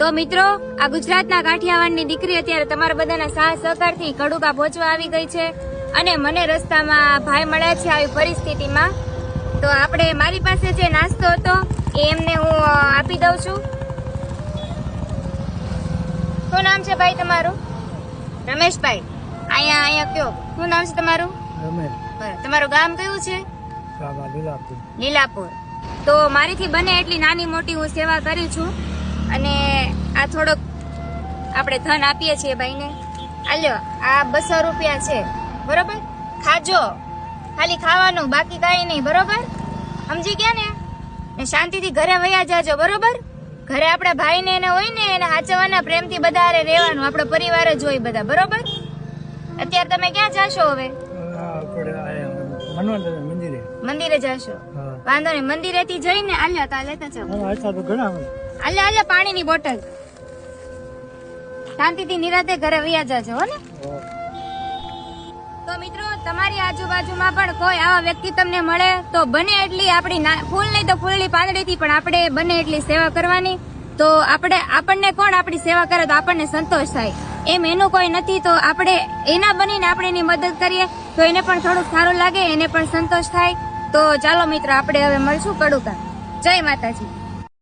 તો મિત્રો, આ ગુજરાતના કાઠિયાવાડની દીકરી અત્યારે તમારા બધાના સાથ સહકારથી કડુકા પહોંચવા આવી ગઈ છે અને મને રસ્તામાં ભાઈ મળ્યા છે આવી પરિસ્થિતિમાં. તો આપણે મારી પાસે જે નાસ્તો હતો એ એમને હું આપી દઉં છું. શું નામ છે ભાઈ તમારું? રમેશભાઈ. અહીંયા કયો, શું નામ છે તમારું? રમેશ. તમારું ગામ કયું છે? લીલાપુર. તો મારીથી બને એટલી નાની મોટી હું સેવા કરી છું અને આ થોડોક આપણે ધન આપીએ છીએ ભાઈને. આલ્યો, આ 200 રૂપિયા છે, બરોબર? ખાજો, ખાલી ખાવાનું, બાકી કાંઈ નહીં, બરોબર? સમજી ગયા ને? શાંતિથી ઘરે વયા જાજો, બરોબર? ઘરે આપણા ભાઈને એને હોય ને એને હાચવાના, પ્રેમથી બધા હારે રહેવાનું, આપણો પરિવાર જ હોય બધા, બરોબર? અત્યારે તમે ક્યાં જાશો હવે? મંદિરે જાશો? વાંધો નહીં, મંદિરે થી જઈને આલ્યા તા લેતા જાવ. આલ્યા પાણીની બોટલ. શાંતિથી નિરાતે ઘરે વયા જાજો, હો ને? તો મિત્રો, તમારી આજુબાજુમાં પણ કોઈ આવા વ્યક્તિ તમને મળે તો બને એટલી આપણી ફૂલ નહીં તો ફૂલની પાંદડીથી પણ આપણે બને એટલી સેવા કરવાની. તો આપણને કોણ આપણી સેવા કરે તો આપણને સંતોષ થાય, એમ એનું કોઈ નથી. તો આપણે એના બનીને આપણે એની મદદ કરીએ તો એને પણ થોડુંક સારું લાગે, એને પણ સંતોષ થાય. તો ચાલો મિત્રો, આપણે હવે મળશું કડુકા. જય માતાજી.